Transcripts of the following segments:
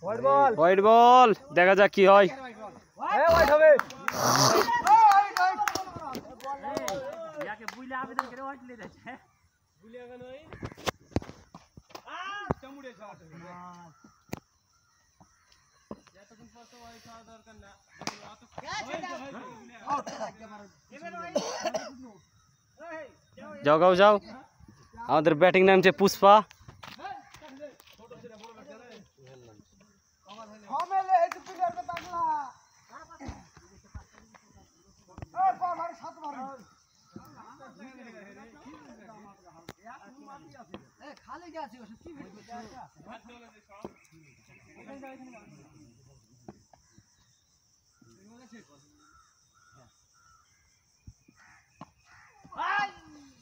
White ball, দেখা যাক কি হয়। যাও গাও যাও, আমাদের ব্যাটিং নামছে পুষ্পা।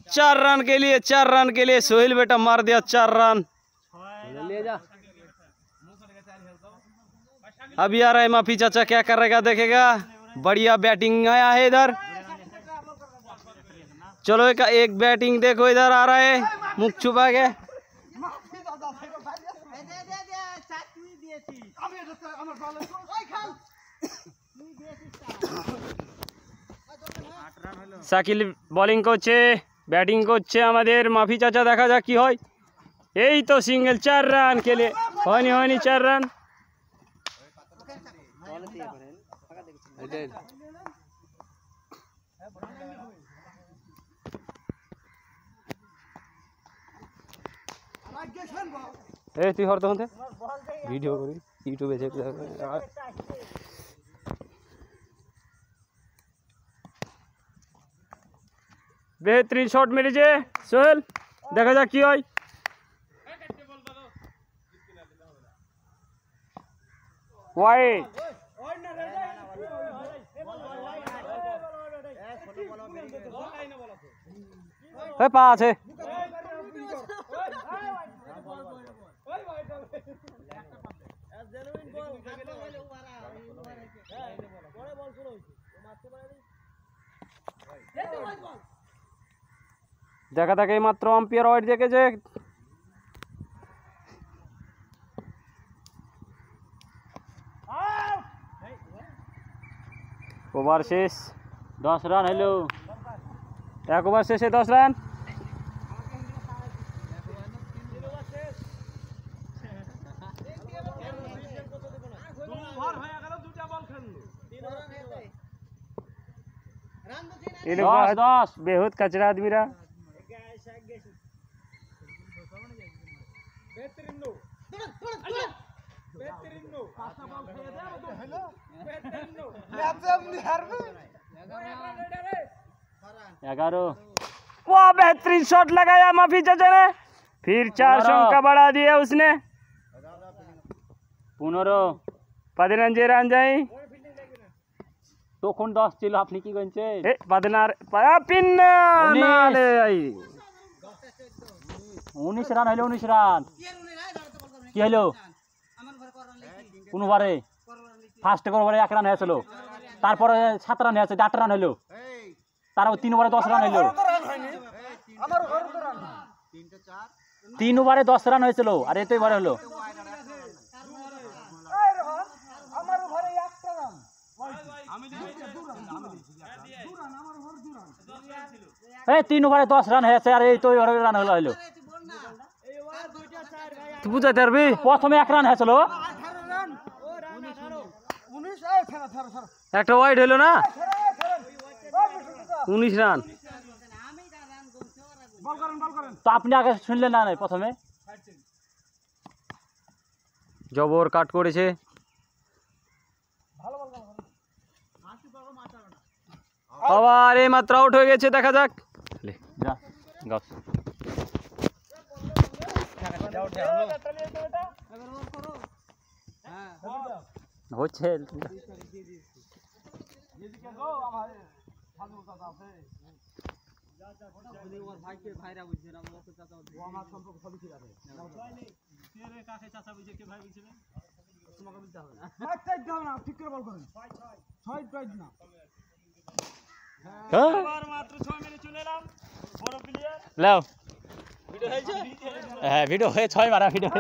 चार रन के लिए, 4 रन के लिए सोहेल बेटा मार दिया 4 रन। अभी आ रहा है माफी चाचा, क्या करेगा देखेगा। बढ़िया बैटिंग आया है इधर। चलो एक बैटिंग देखो, इधर आ रहा है मुख छुपा के। শাকিল বোলিং করছে, ব্যাটিং করছে আমাদের মাফি চাচা। দেখা যাক কি হয়। এই তো সিঙ্গেল, 4 রান খেলে হয়নি 4 রান। এই তুই হর তখন ভিডিও করি ইউটিউবে। बेहतरीन शॉट मेरे सोहेल, देखा जा की হয়। वाइड पास है। দেখা থাকে মাত্র আম্পায়ার ওয়াইড দেখেছে। ওভার শেষ, 10 রান হলো। এক ওভার শেষে 10 রান। दस बेहद कचरा आदमीरा। वाह, बेहतरीन शॉट लगाया माफी चाचा ने। फिर 4 संख्या बढ़ा दिया उसने। 15 15 যে রান যায় তখন 10 ছিল। আপনি কি কইছে? 19 রান হইলো। 19 রান কি হইলো? কোন বারে ফার্স্ট ওভারে 1 রান হয়েছিল, তারপরে 7 রান হয়েছে, 8 রান হইলো। তারপর 3 ওভারে 10 রান হইলো। 3 ওভারে 10 রান হয়েছিল, আর এত এবারে হলো। এই 3 ওভারে 10 রান হয়েছে, আর এই তো রান হলো হইলো। তুই বুঝাইতে পারবি? প্রথমে 1 রান হয়েছিল, একটা ওয়াইড হইলো না, 19 রান। তো আপনি আগে শুনলেন না প্রথমে? জবর কাট করেছে। আবার এই মাত্র আউট হয়ে গেছে। দেখা যাক হচ্ছে। হ্যাঁ ভিডিও হয়ে 6 মারা ভিডিও।